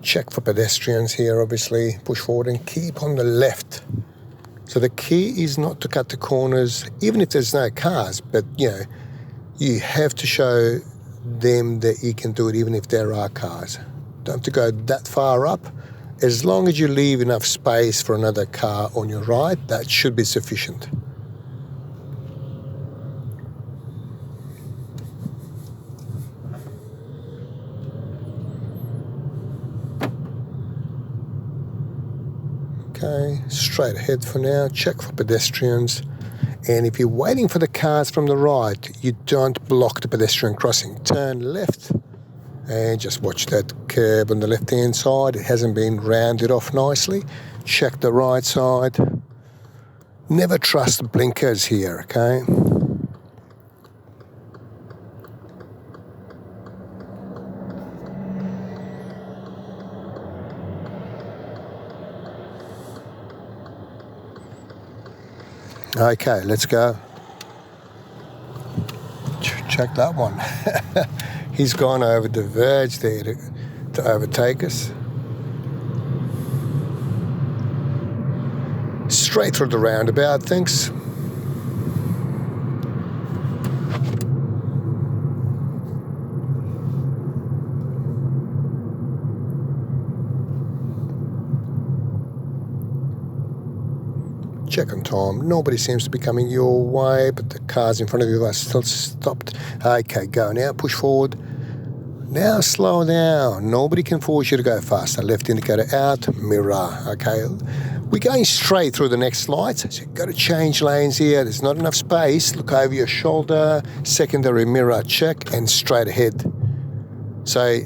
Check for pedestrians here, obviously. Push forward and keep on the left. So the key is not to cut the corners, even if there's no cars, but, you have to show them that you can do it even if there are cars. Don't have to go that far up. As long as you leave enough space for another car on your right, that should be sufficient. Okay, straight ahead for now. Check for pedestrians. And if you're waiting for the cars from the right, you don't block the pedestrian crossing. Turn left and just watch that curb on the left-hand side. It hasn't been rounded off nicely. Check the right side. Never trust blinkers here, okay? Okay, let's go. Check that one. He's gone over the verge there to overtake us. Straight through the roundabout, thanks. Check on time. Nobody seems to be coming your way, but the cars in front of you are still stopped. Okay, go now. Push forward. Now slow down. Nobody can force you to go faster. Left indicator out. Mirror. Okay. We're going straight through the next lights, so you've got to change lanes here. There's not enough space. Look over your shoulder. Secondary mirror check and straight ahead. So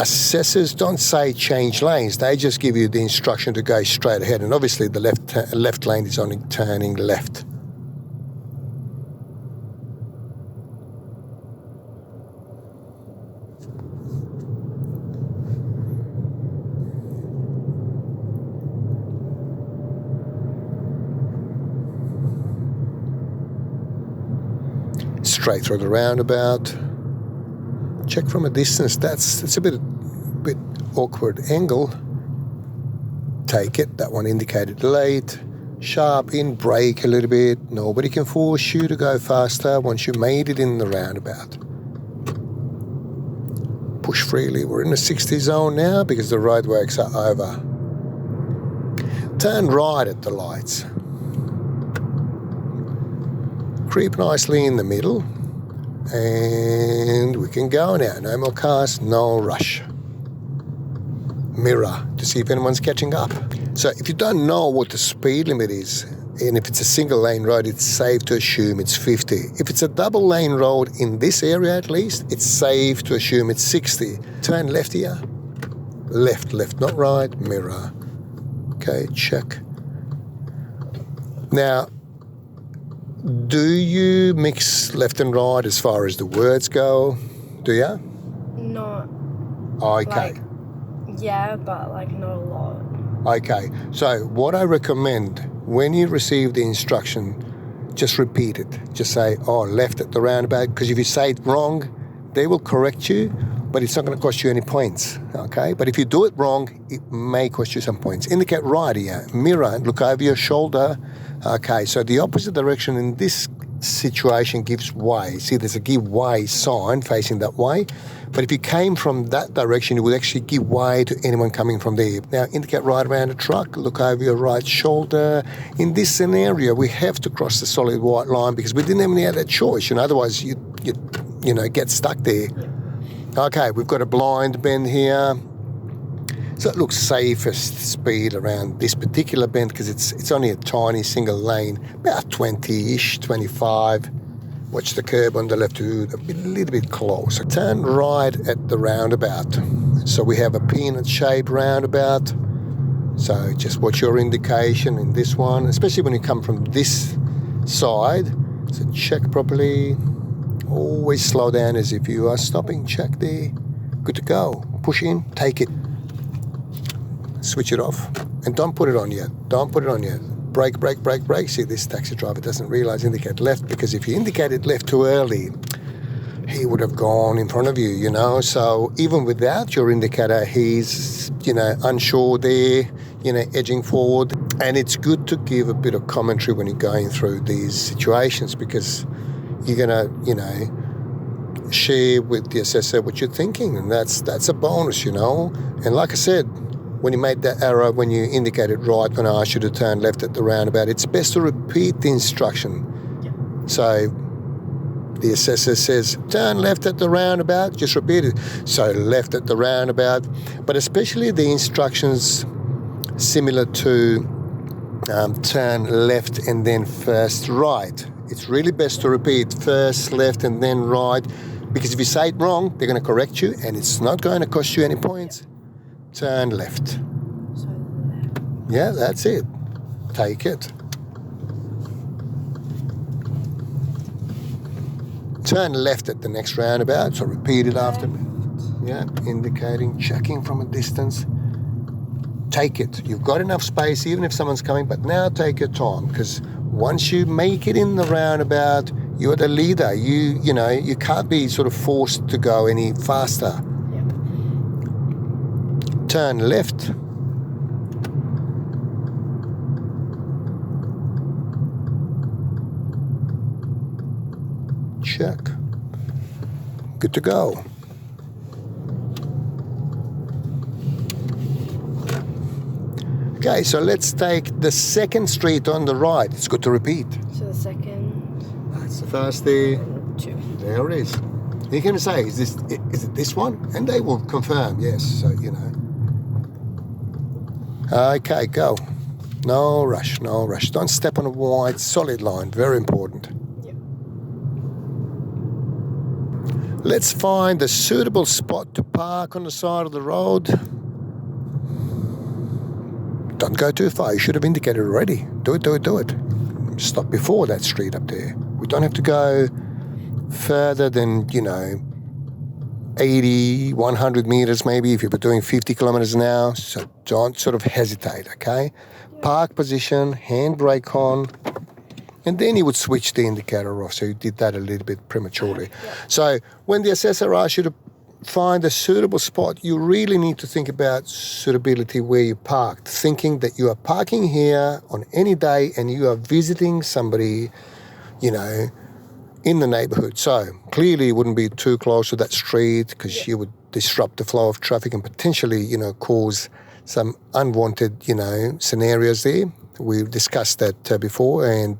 assessors don't say change lanes. They just give you the instruction to go straight ahead. And obviously the left lane is only turning left. Straight through the roundabout. Check from a distance. It's a bit awkward angle. Take it. That one indicated late. Sharp in, brake a little bit. Nobody can force you to go faster once you made it in the roundabout. Push freely. We're in the 60 zone now because the roadworks are over. Turn right at the lights. Creep nicely in the middle. And we can go now. No more cars, no rush. Mirror to see if anyone's catching up. So if you don't know what the speed limit is, and if it's a single lane road, it's safe to assume it's 50. If it's a double lane road in this area at least, it's safe to assume it's 60. Turn left here. Left, not right. Mirror. Okay, check. Now, do you mix left and right as far as the words go? Do you? Not. Okay. Yeah, but not a lot. Okay. So what I recommend, when you receive the instruction, just repeat it. Just say, left at the roundabout. Because if you say it wrong, they will correct you, but it's not going to cost you any points. Okay? But if you do it wrong, it may cost you some points. Indicate right here. Mirror. Look over your shoulder. Okay, so the opposite direction in this situation gives way. See, there's a give way sign facing that way. But if you came from that direction, you would actually give way to anyone coming from there. Now, indicate right around a truck. Look over your right shoulder. In this scenario, we have to cross the solid white line because we didn't have any other choice. Otherwise, you get stuck there. Okay, we've got a blind bend here. So it looks safest speed around this particular bend because it's only a tiny single lane, about 20-ish, 25. Watch the curb on the left, a little bit closer. Turn right at the roundabout. So we have a peanut-shaped roundabout. So just watch your indication in this one, especially when you come from this side. So check properly. Always slow down as if you are stopping. Check there. Good to go. Push in, take it. Switch it off and don't put it on yet. Don't put it on yet. Brake. See, this taxi driver doesn't realise indicate left because if you indicated left too early, he he would have gone in front of you, you know. So even without your indicator, he's, you know, unsure there, you know, edging forward. And it's good to give a bit of commentary when you're going through these situations, because you're going to, you know, share with the assessor what you're thinking, and that's a bonus, you know. And like I said, when you made that arrow, when you indicated right when I asked you to turn left at the roundabout, it's best to repeat the instruction. So the assessor says, turn left at the roundabout, just repeat it. So left at the roundabout, but especially the instructions similar to turn left and then first right. It's really best to repeat first left and then right, because if you say it wrong, they're going to correct you and it's not going to cost you any points. Turn left. So left. Yeah, that's it. Take it. Turn left at the next roundabout, so repeat it after me. Yeah, indicating, checking from a distance. Take it. You've got enough space, even if someone's coming, but now take your time, because once you make it in the roundabout, you're the leader. You know, you can't be sort of forced to go any faster. Turn left. Check. Good to go. Okay, so let's take the second street on the right. It's good to repeat. So the second. That's the first there. 2. There it is. You can say, is it this one? And they will confirm, yes, so you know. Okay, go. No rush, no rush. Don't step on a wide, solid line. Very important. Yep. Let's find a suitable spot to park on the side of the road. Don't go too far. You should have indicated already. Do it, do it, do it. Stop before that street up there. We don't have to go further than, you know, 80, 100 meters maybe if you're doing 50 kilometers an hour. So don't sort of hesitate, okay? Park position, handbrake on, and then you would switch the indicator off. So you did that a little bit prematurely. So when the assessor asks you to find a suitable spot, you really need to think about suitability where you parked, thinking that you are parking here on any day and you are visiting somebody, you know, in the neighbourhood. So clearly you wouldn't be too close to that street, because you would disrupt the flow of traffic and potentially, you know, cause some unwanted, you know, scenarios there. We've discussed that before, and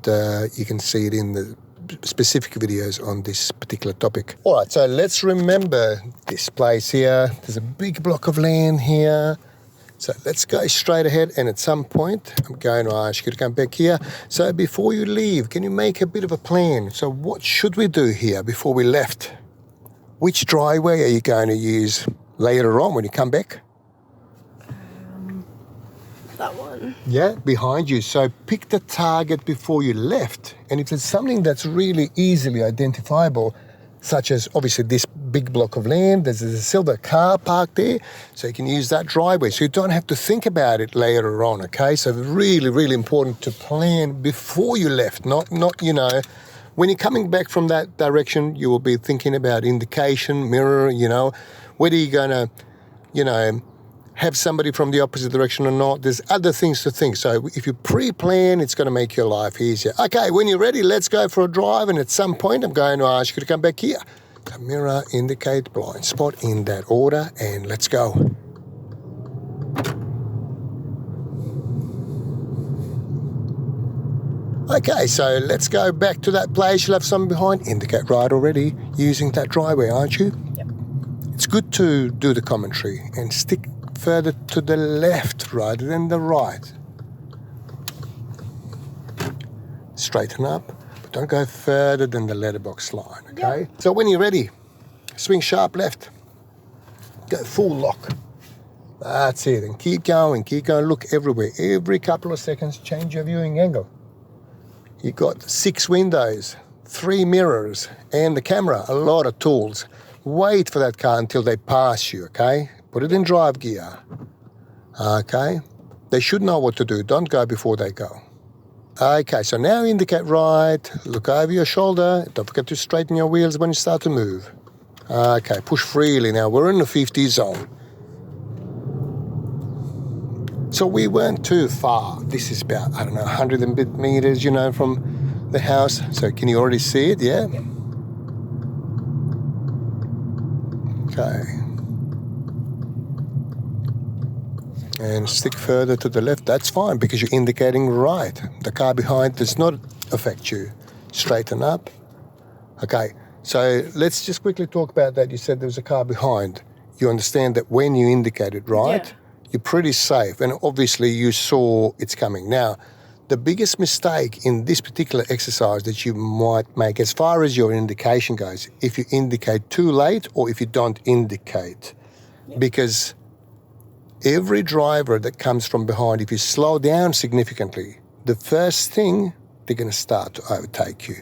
you can see it in the specific videos on this particular topic. All right, so let's remember this place here. There's a big block of land here. So let's go straight ahead, and at some point I'm going to ask you to come back here. So before you leave, can you make a bit of a plan? So what should we do here before we left? Which driveway are you going to use later on when you come back? That one. Yeah, behind you. So pick the target before you left. And if it's something that's really easily identifiable, such as obviously this big block of land, there's a silver car parked there, so you can use that driveway. So you don't have to think about it later on, okay? So really, really important to plan before you left, not you know, when you're coming back from that direction, you will be thinking about indication, mirror, you know, whether you're going to, you know, have somebody from the opposite direction or not. There's other things to think. So if you pre-plan, it's going to make your life easier. Okay, when you're ready, let's go for a drive. And at some point, I'm going to ask you to come back here. So mirror, indicate, blind spot in that order, and let's go. Okay, so let's go back to that place. You'll have someone behind. Indicate right already using that driveway, aren't you? Yep. It's good to do the commentary and stick further to the left rather than the right. Straighten up, but don't go further than the letterbox line, okay? Yep. So when you're ready, swing sharp left. Go full lock. That's it, and keep going, look everywhere. Every couple of seconds, change your viewing angle. You've got 6 windows, 3 mirrors, and the camera, a lot of tools. Wait for that car until they pass you, okay? Put it in drive gear, okay? They should know what to do. Don't go before they go. Okay, so now indicate right, look over your shoulder. Don't forget to straighten your wheels when you start to move. Okay, push freely now. We're in the 50 zone. So we weren't too far. This is about, I don't know, 100 and bit meters, you know, from the house. So can you already see it? Yeah? Yep. Okay. And stick further to the left. That's fine because you're indicating right. The car behind does not affect you. Straighten up. Okay. So let's just quickly talk about that. You said there was a car behind. You understand that when you indicate it right, Yeah. you're pretty safe. And obviously you saw it's coming. Now, the biggest mistake in this particular exercise that you might make as far as your indication goes, if you indicate too late or if you don't indicate. Because every driver that comes from behind, if you slow down significantly, the first thing, they're going to start to overtake you.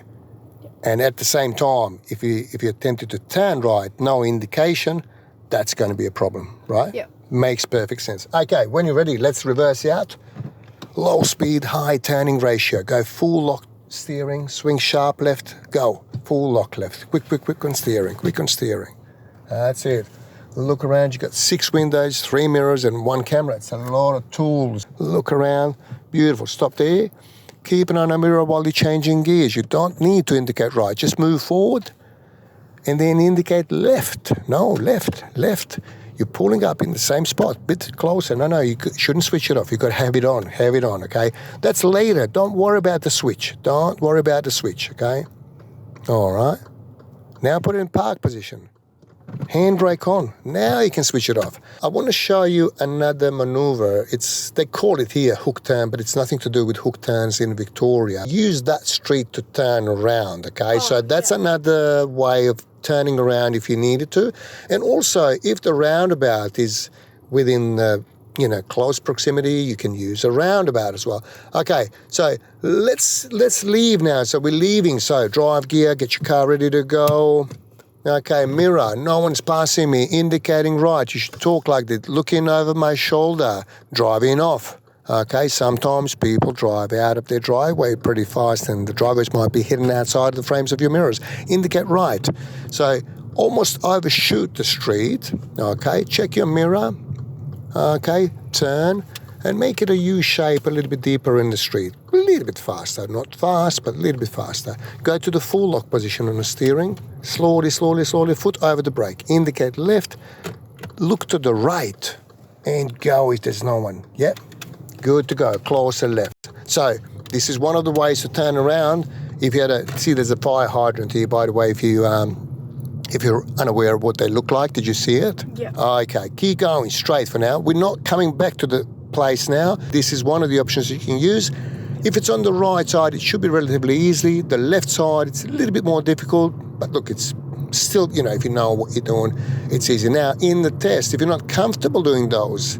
And at the same time, if you attempted to turn right, no indication, that's going to be a problem, right? Yeah. Makes perfect sense. Okay, when you're ready, let's reverse out. Low speed, high turning ratio. Go full lock steering, swing sharp left, go. Full lock left. Quick on steering, quick on steering. That's it. Look around, you've got 6 windows, 3 mirrors and 1 camera. It's a lot of tools. Look around, beautiful. Stop there. Keep an eye on a mirror while you're changing gears. You don't need to indicate right. Just move forward and then indicate left. No, left. You're pulling up in the same spot, a bit closer. No, you shouldn't switch it off. You've got to have it on, okay? That's later. Don't worry about the switch. Okay? All right. Now put it in park position. Handbrake on. Now you can switch it off. I want to show you another maneuver. They call it here hook turn, but it's nothing to do with hook turns in Victoria. Use that street to turn around, okay? So that's another way of turning around if you needed to. And also, if the roundabout is within close proximity, you can use a roundabout as well. Okay, so let's leave now. So we're leaving. So drive gear, get your car ready to go. Okay, mirror, no one's passing me, indicating right. You should talk like that, looking over my shoulder, driving off. Okay, sometimes people drive out of their driveway pretty fast and the driveways might be hidden outside the frames of your mirrors. Indicate right. So almost overshoot the street. Okay, check your mirror. Okay, turn and make it a U shape a little bit deeper in the street. A little bit faster, not fast, but a little bit faster. Go to the full lock position on the steering. Slowly, foot over the brake. Indicate left, look to the right, and go if there's no one. Yep, good to go, closer left. So this is one of the ways to turn around. If you see there's a fire hydrant here, by the way, if you're unaware of what they look like, did you see it? Yeah. Okay, keep going straight for now. We're not coming back to the place now. This is one of the options you can use. If it's on the right side, it should be relatively easy. The left side, it's a little bit more difficult, but look, it's still, if you know what you're doing, it's easy. Now, in the test, if you're not comfortable doing those,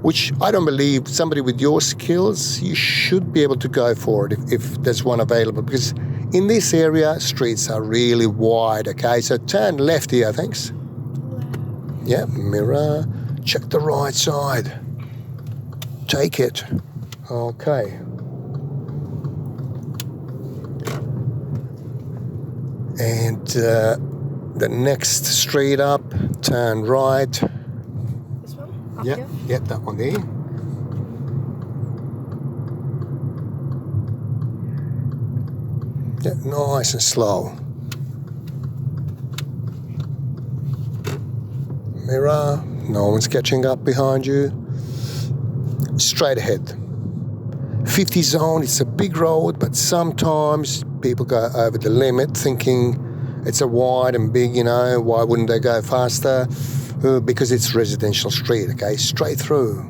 which I don't believe somebody with your skills, you should be able to go for it if there's one available, because in this area, streets are really wide, okay? So turn left here, thanks. Yeah, mirror, check the right side. Take it. Okay. And the next street up, turn right. This one? Yep, that one there. Yeah, nice and slow. Mirror, no one's catching up behind you. Straight ahead. 50 zone, it's a big road, but sometimes people go over the limit thinking it's a wide and big, why wouldn't they go faster? Because it's residential street, okay? Straight through.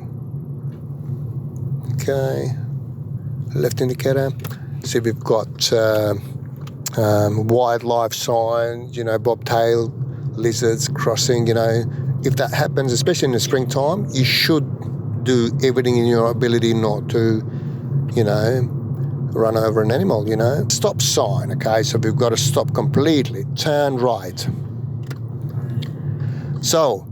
Okay. Left indicator. See, we've got wildlife signs, bobtail lizards crossing, If that happens, especially in the springtime, you should do everything in your ability not to, run over an animal, Stop sign, okay? So we've got to stop completely. Turn right. So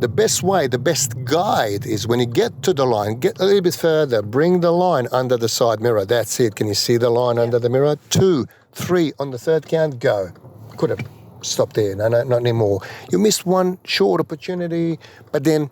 the best way, the best guide is when you get to the line, get a little bit further, bring the line under the side mirror. That's it. Can you see the line under the mirror? 2, 3, on the third count, go. Could have. stop there. No, not anymore. You missed one short opportunity, but then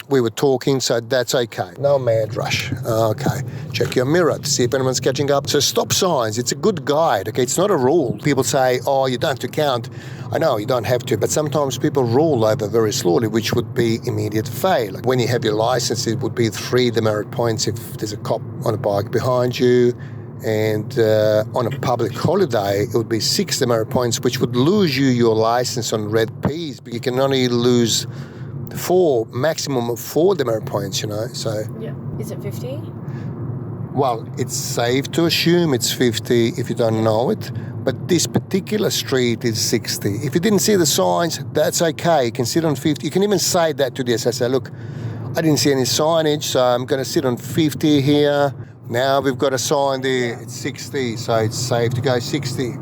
we were talking, so that's okay. No mad rush. Okay. Check your mirror to see if anyone's catching up. So stop signs, it's a good guide, okay? It's not a rule. People say, oh, you don't have to count. I know, you don't have to, but sometimes people roll over very slowly, which would be immediate fail. When you have your license, it would be 3 demerit points if there's a cop on a bike behind you. And on a public holiday, it would be 6 demerit points, which would lose you your license on red Ps, but you can only lose 4, maximum of 4 demerit points, you know, so. Yeah. Is it 50? Well, it's safe to assume it's 50 if you don't know it, but this particular street is 60. If you didn't see the signs, that's okay. You can sit on 50. You can even say that to the SSA, look, I didn't see any signage, so I'm going to sit on 50 here. Now we've got a sign there, it's 60, so it's safe to go 60.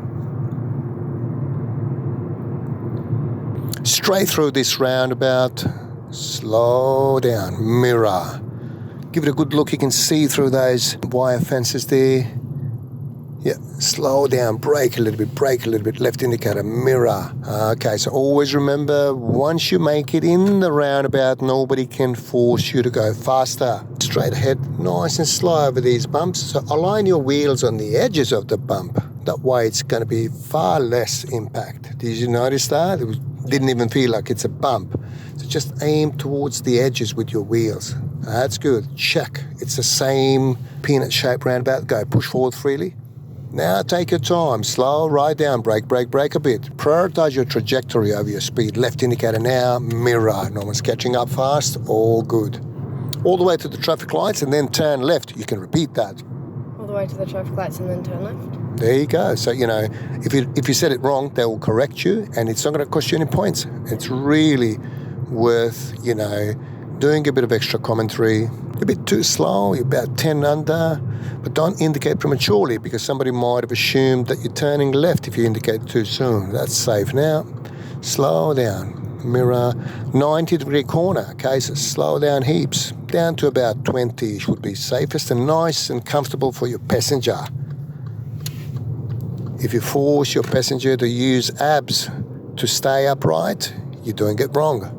Straight through this roundabout, slow down, mirror. Give it a good look, you can see through those wire fences there. Yeah, slow down, brake a little bit, left indicator, mirror. Okay, so always remember, once you make it in the roundabout, nobody can force you to go faster. Straight ahead, nice and slow over these bumps. So align your wheels on the edges of the bump. That way it's going to be far less impact. Did you notice that? Didn't even feel like it's a bump. So just aim towards the edges with your wheels. That's good. Check. It's the same peanut-shaped roundabout. Go, push forward freely. Now take your time, slow, right down, brake a bit. Prioritize your trajectory over your speed. Left indicator now, mirror. No one's catching up fast, all good. All the way to the traffic lights and then turn left. You can repeat that. All the way to the traffic lights and then turn left? There you go. So, you know, if you said it wrong, they will correct you and it's not going to cost you any points. It's really worth, you know, doing a bit of extra commentary. A bit too slow, you're about 10 under, but don't indicate prematurely because somebody might have assumed that you're turning left if you indicate too soon. That's safe now. Slow down, mirror, 90-degree corner, okay, so slow down heaps. Down to about 20 would be safest and nice and comfortable for your passenger. If you force your passenger to use abs to stay upright, you're doing it wrong.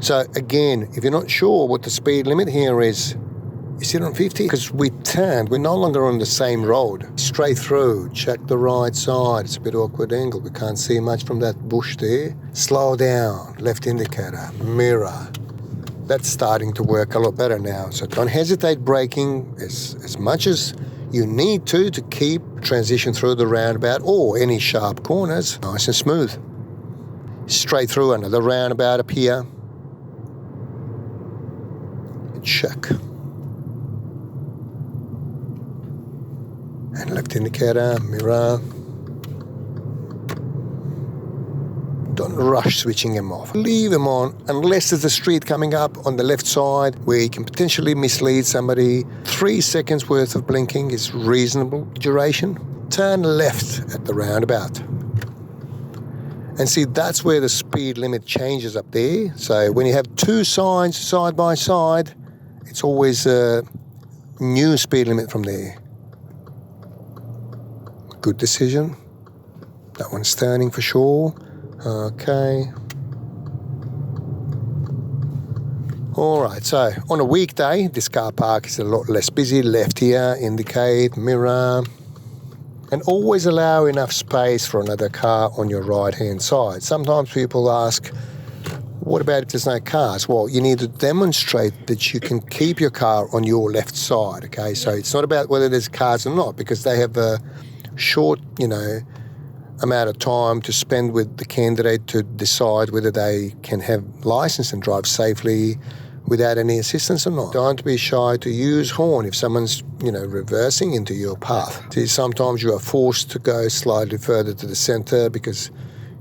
So again, if you're not sure what the speed limit here is, you sit on 50 because we turned, we're no longer on the same road. Straight through, check the right side. It's a bit awkward angle, we can't see much from that bush there. Slow down, left indicator, mirror. That's starting to work a lot better now. So don't hesitate braking as much as you need to keep transition through the roundabout or any sharp corners nice and smooth. Straight through another roundabout up here. Check. And left indicator, mirror. Don't rush switching them off. Leave them on unless there's a street coming up on the left side where you can potentially mislead somebody. 3 seconds worth of blinking is reasonable duration. Turn left at the roundabout. And see, that's where the speed limit changes up there. So when you have 2 signs side by side, it's always a new speed limit from there. Good decision. That one's turning for sure. Okay. All right, so on a weekday, this car park is a lot less busy. Left here, indicate, mirror. And always allow enough space for another car on your right-hand side. Sometimes people ask, what about if there's no cars? Well, you need to demonstrate that you can keep your car on your left side, okay? So it's not about whether there's cars or not because they have a short, you know, amount of time to spend with the candidate to decide whether they can have license and drive safely without any assistance or not. Don't be shy to use horn if someone's, you know, reversing into your path. See, sometimes you are forced to go slightly further to the centre because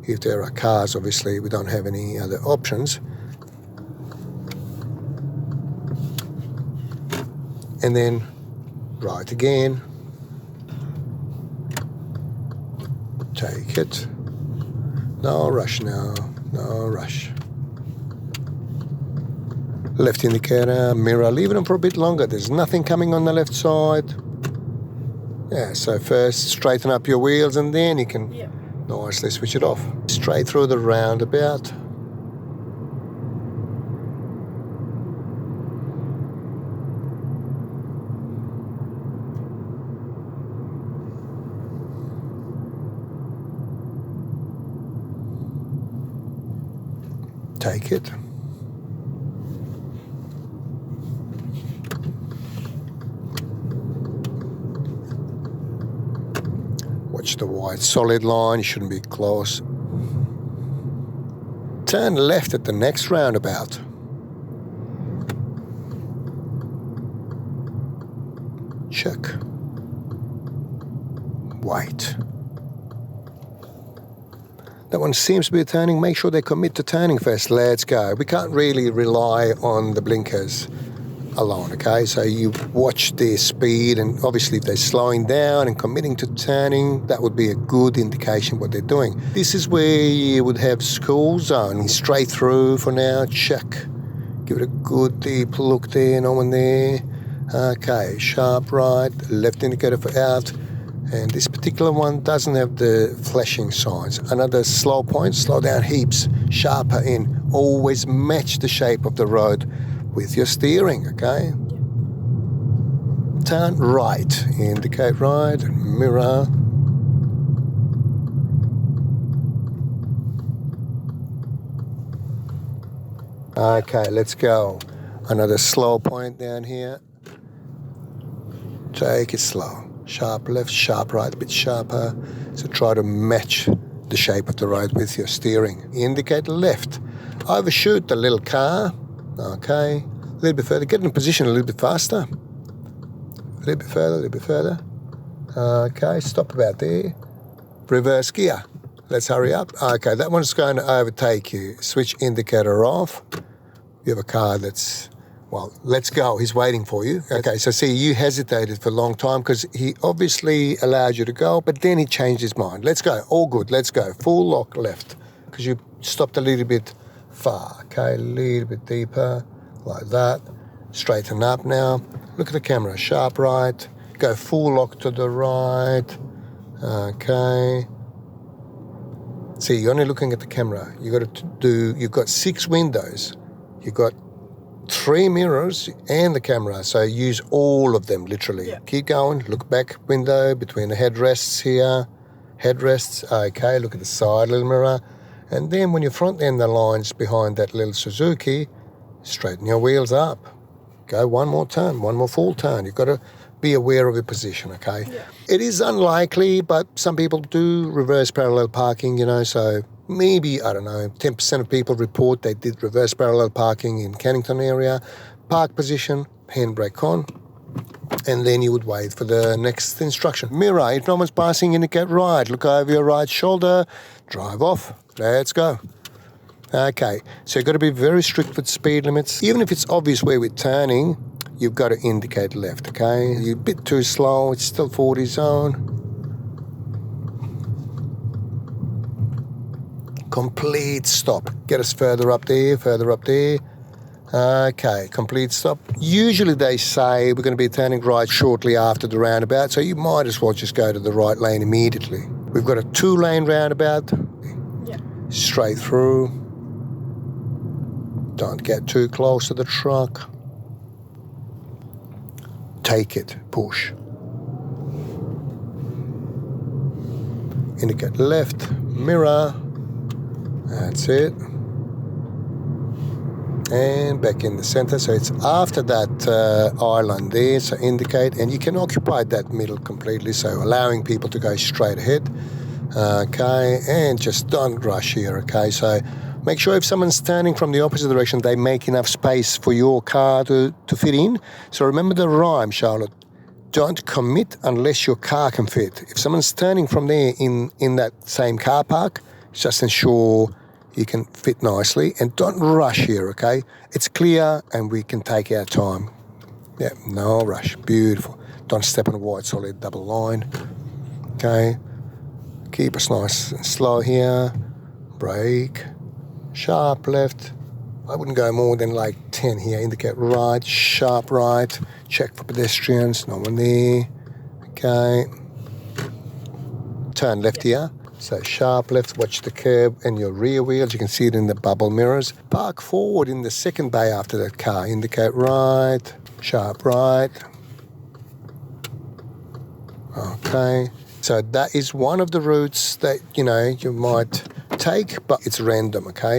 if there are cars, obviously, we don't have any other options. And then right again. Take it. No rush now. No rush. Left indicator, mirror. Leave it on for a bit longer. There's nothing coming on the left side. Yeah, so first straighten up your wheels and then you can Yeah. nicely switch it off. Straight through the roundabout. Take it. Watch the white solid line, you shouldn't be close. Turn left at the next roundabout. Check. Wait. That one seems to be turning. Make sure they commit to turning first. Let's go. We can't really rely on the blinkers alone, okay? So you watch their speed, and obviously if they're slowing down and committing to turning, that would be a good indication what they're doing. This is where you would have school zone. Straight through for now. Check. Give it a good deep look there. No one there. Okay, sharp right. Left indicator for out. And this particular one doesn't have the flashing signs. Another slow point, slow down heaps, sharper in. Always match the shape of the road with your steering, okay? Turn right, indicate right, mirror. Okay, let's go. Another slow point down here. Take it slow. Sharp left, sharp right, a bit sharper. So try to match the shape of the road with your steering. Indicate left. Overshoot the little car. Okay. A little bit further. Get in position a little bit faster. A little bit further, a little bit further. Okay, stop about there. Reverse gear. Let's hurry up. Okay, that one's going to overtake you. Switch indicator off. You have a car that's... Well, let's go. He's waiting for you. Okay, so see, you hesitated for a long time because he obviously allowed you to go, but then he changed his mind. Let's go. All good. Let's go. Full lock left because you stopped a little bit far. Okay, a little bit deeper like that. Straighten up now. Look at the camera. Sharp right. Go full lock to the right. Okay. See, you're only looking at the camera. You've got 6 windows. You've got 3 mirrors and the camera, so use all of them literally. Yeah. Keep going, look back window between the headrests here. Headrests, okay, look at the side little mirror. And then when you front end the lines behind that little Suzuki, straighten your wheels up. Go one more turn, one more full turn. You've got to be aware of your position, okay? Yeah. It is unlikely, but some people do reverse parallel parking, so maybe, I don't know, 10% of people report they did reverse parallel parking in Cannington area. Park position, handbrake on, and then you would wait for the next instruction. Mirror, if no one's passing, indicate right. Look over your right shoulder, drive off. Let's go. Okay, so you've got to be very strict with speed limits. Even if it's obvious where we're turning, you've got to indicate left, okay? You're a bit too slow, it's still 40 zone. Complete stop. Get us further up there, further up there. Okay, complete stop. Usually they say we're going to be turning right shortly after the roundabout, so you might as well just go to the right lane immediately. We've got a 2-lane roundabout. Yeah. Straight through. Don't get too close to the truck. Take it, push. Indicate left, mirror. That's it. And back in the center. So it's after that island there. So indicate, and you can occupy that middle completely. So allowing people to go straight ahead. Okay, and just don't rush here. Okay, so make sure if someone's turning from the opposite direction, they make enough space for your car to fit in. So remember the rhyme, Charlotte. Don't commit unless your car can fit. If someone's turning from there in that same car park, just ensure you can fit nicely and don't rush here, okay? It's clear and we can take our time. Yeah, no rush. Beautiful. Don't step on a white solid double line. Okay. Keep us nice and slow here. Brake. Sharp left. I wouldn't go more than like 10 here. Indicate right. Sharp right. Check for pedestrians. No one there. Okay. turn left here. So sharp left, watch the curb and your rear wheels. You can see it in the bubble mirrors. Park forward in the second bay after that car. Indicate right, sharp right. Okay. So that is one of the routes that, you might take, but it's random, okay?